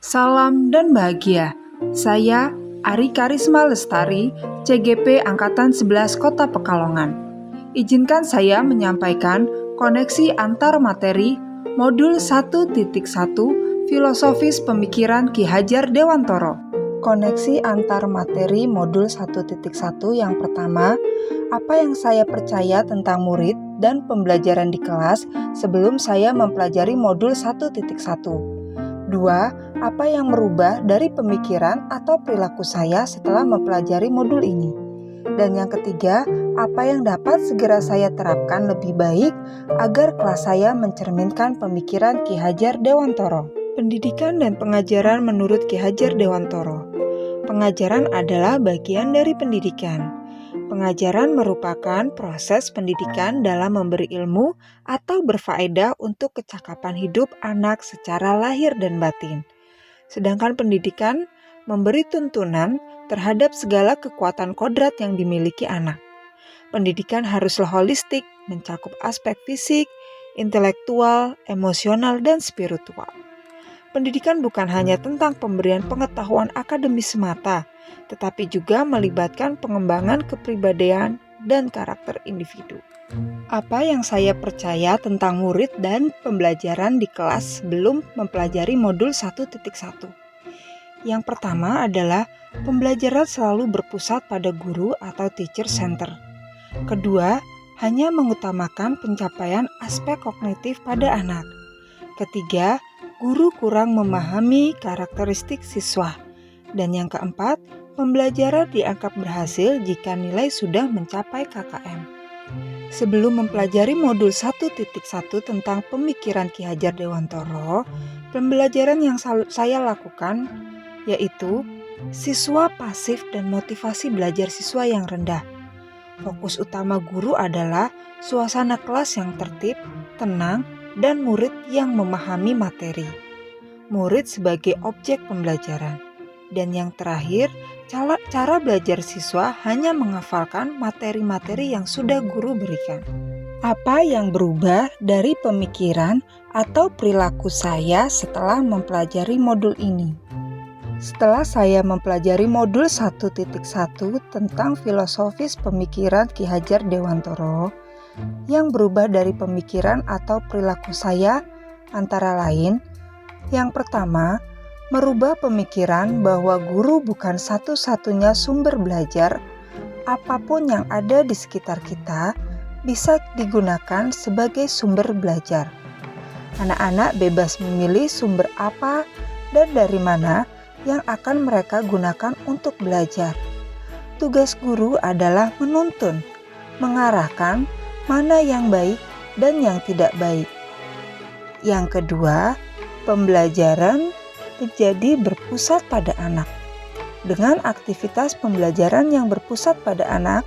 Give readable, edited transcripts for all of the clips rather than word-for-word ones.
Salam dan bahagia. Saya Ari Karisma Lestari, CGP Angkatan 11 Kota Pekalongan. Izinkan saya menyampaikan koneksi antar materi modul 1.1 Filosofis Pemikiran Ki Hajar Dewantoro. Koneksi antar materi modul 1.1 yang pertama, apa yang saya percaya tentang murid dan pembelajaran di kelas sebelum saya mempelajari modul 1.1. 2. Apa yang merubah dari pemikiran atau perilaku saya setelah mempelajari modul ini? Dan yang ketiga, apa yang dapat segera saya terapkan lebih baik agar kelas saya mencerminkan pemikiran Ki Hajar Dewantoro. Pendidikan dan pengajaran menurut Ki Hajar Dewantoro. Pengajaran adalah bagian dari pendidikan. Pengajaran merupakan proses pendidikan dalam memberi ilmu atau berfaedah untuk kecakapan hidup anak secara lahir dan batin. Sedangkan pendidikan memberi tuntunan terhadap segala kekuatan kodrat yang dimiliki anak. Pendidikan haruslah holistik, mencakup aspek fisik, intelektual, emosional, dan spiritual. Pendidikan bukan hanya tentang pemberian pengetahuan akademis semata, tetapi juga melibatkan pengembangan kepribadian dan karakter individu. Apa yang saya percaya tentang murid dan pembelajaran di kelas sebelum mempelajari modul 1.1? Yang pertama adalah pembelajaran selalu berpusat pada guru atau teacher center. Kedua, hanya mengutamakan pencapaian aspek kognitif pada anak. Ketiga, guru kurang memahami karakteristik siswa. Dan yang keempat, pembelajaran dianggap berhasil jika nilai sudah mencapai KKM. Sebelum mempelajari modul 1.1 tentang pemikiran Ki Hajar Dewantoro, pembelajaran yang saya lakukan yaitu siswa pasif dan motivasi belajar siswa yang rendah. Fokus utama guru adalah suasana kelas yang tertib, tenang, dan murid yang memahami materi. Murid sebagai objek pembelajaran. Dan yang terakhir, cara belajar siswa hanya menghafalkan materi-materi yang sudah guru berikan. Apa yang berubah dari pemikiran atau perilaku saya setelah mempelajari modul ini? Setelah saya mempelajari modul 1.1 tentang filosofis pemikiran Ki Hajar Dewantoro, yang berubah dari pemikiran atau perilaku saya antara lain, yang pertama, merubah pemikiran bahwa guru bukan satu-satunya sumber belajar. Apapun yang ada di sekitar kita bisa digunakan sebagai sumber belajar. Anak-anak bebas memilih sumber apa dan dari mana yang akan mereka gunakan untuk belajar. Tugas guru adalah menuntun, mengarahkan mana yang baik dan yang tidak baik. Yang kedua, pembelajaran menjadi berpusat pada anak. Dengan aktivitas pembelajaran yang berpusat pada anak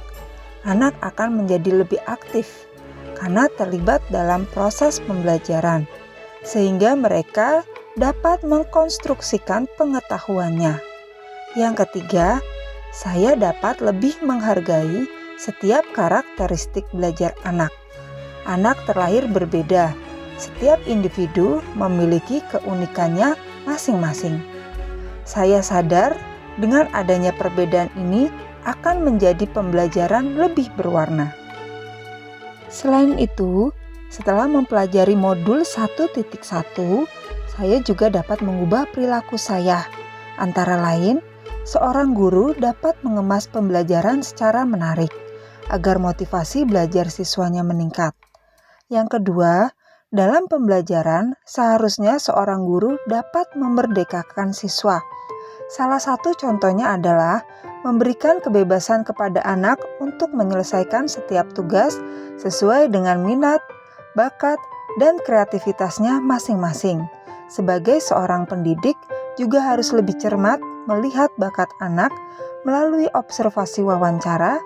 akan menjadi lebih aktif karena terlibat dalam proses pembelajaran, sehingga mereka dapat mengkonstruksikan pengetahuannya. Yang ketiga, saya dapat lebih menghargai setiap karakteristik belajar anak. Anak terlahir berbeda. Setiap individu memiliki keunikannya masing-masing. Saya sadar dengan adanya perbedaan ini akan menjadi pembelajaran lebih berwarna. Selain itu, setelah mempelajari modul 1.1, saya juga dapat mengubah perilaku saya. Antara lain, seorang guru dapat mengemas pembelajaran secara menarik agar motivasi belajar siswanya meningkat. Yang kedua, dalam pembelajaran seharusnya seorang guru dapat memerdekakan siswa. Salah satu contohnya adalah memberikan kebebasan kepada anak untuk menyelesaikan setiap tugas sesuai dengan minat, bakat, dan kreativitasnya masing-masing. Sebagai seorang pendidik juga harus lebih cermat melihat bakat anak melalui observasi wawancara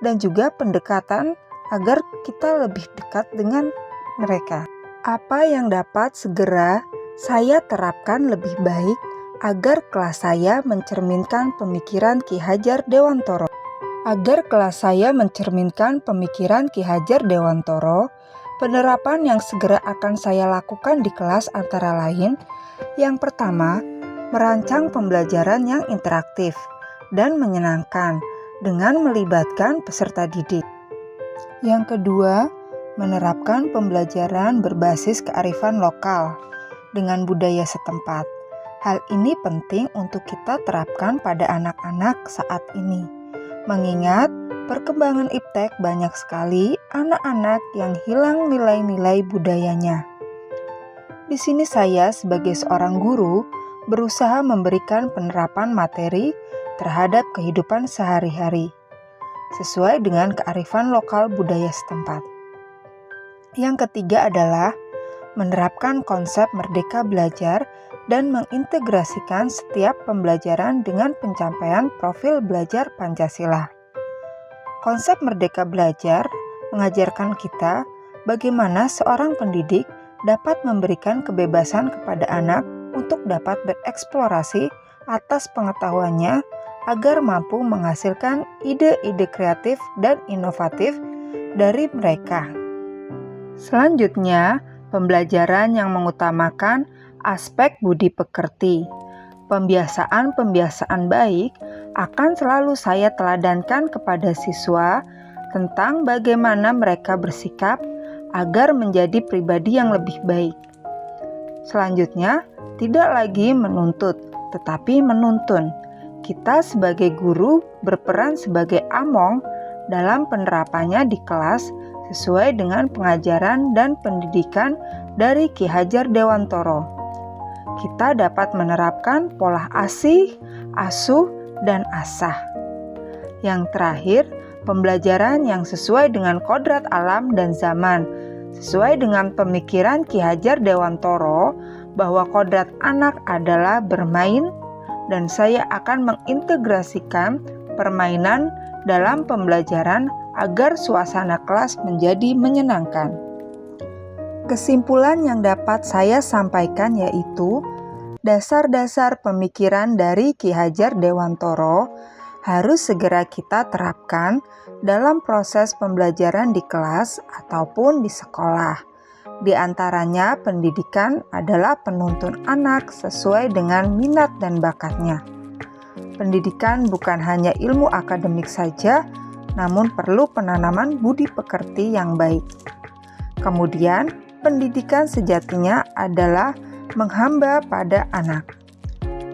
dan juga pendekatan agar kita lebih dekat dengan mereka. Apa yang dapat segera saya terapkan lebih baik agar kelas saya mencerminkan pemikiran Ki Hajar Dewantoro? Agar kelas saya mencerminkan pemikiran Ki Hajar Dewantoro, penerapan yang segera akan saya lakukan di kelas antara lain, yang pertama, merancang pembelajaran yang interaktif dan menyenangkan dengan melibatkan peserta didik. Yang kedua, menerapkan pembelajaran berbasis kearifan lokal dengan budaya setempat. Hal ini penting untuk kita terapkan pada anak-anak saat ini. Mengingat perkembangan iptek banyak sekali anak-anak yang hilang nilai-nilai budayanya. Di sini saya sebagai seorang guru berusaha memberikan penerapan materi terhadap kehidupan sehari-hari sesuai dengan kearifan lokal budaya setempat. Yang ketiga adalah menerapkan konsep merdeka belajar dan mengintegrasikan setiap pembelajaran dengan pencapaian profil belajar Pancasila. Konsep merdeka belajar mengajarkan kita bagaimana seorang pendidik dapat memberikan kebebasan kepada anak untuk dapat bereksplorasi atas pengetahuannya agar mampu menghasilkan ide-ide kreatif dan inovatif dari mereka. Selanjutnya, pembelajaran yang mengutamakan aspek budi pekerti. Pembiasaan-pembiasaan baik akan selalu saya teladankan kepada siswa tentang bagaimana mereka bersikap agar menjadi pribadi yang lebih baik. Selanjutnya, tidak lagi menuntut, tetapi menuntun. Kita sebagai guru berperan sebagai among dalam penerapannya di kelas sesuai dengan pengajaran dan pendidikan dari Ki Hajar Dewantoro. Kita dapat menerapkan pola asih, asuh, dan asah. Yang terakhir, pembelajaran yang sesuai dengan kodrat alam dan zaman, sesuai dengan pemikiran Ki Hajar Dewantoro bahwa kodrat anak adalah bermain, dan saya akan mengintegrasikan permainan dalam pembelajaran agar suasana kelas menjadi menyenangkan. Kesimpulan yang dapat saya sampaikan yaitu dasar-dasar pemikiran dari Ki Hajar Dewantoro harus segera kita terapkan dalam proses pembelajaran di kelas ataupun di sekolah. Di antaranya, pendidikan adalah penuntun anak sesuai dengan minat dan bakatnya. Pendidikan bukan hanya ilmu akademik saja, namun perlu penanaman budi pekerti yang baik. Kemudian, pendidikan sejatinya adalah menghamba pada anak.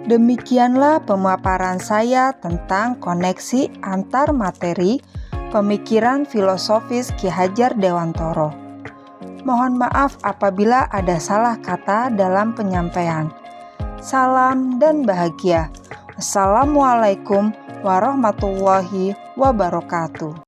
Demikianlah pemaparan saya tentang koneksi antar materi pemikiran filosofis Ki Hajar Dewantoro. Mohon maaf apabila ada salah kata dalam penyampaian. Salam dan bahagia. Assalamualaikum warahmatullahi wabarakatuh.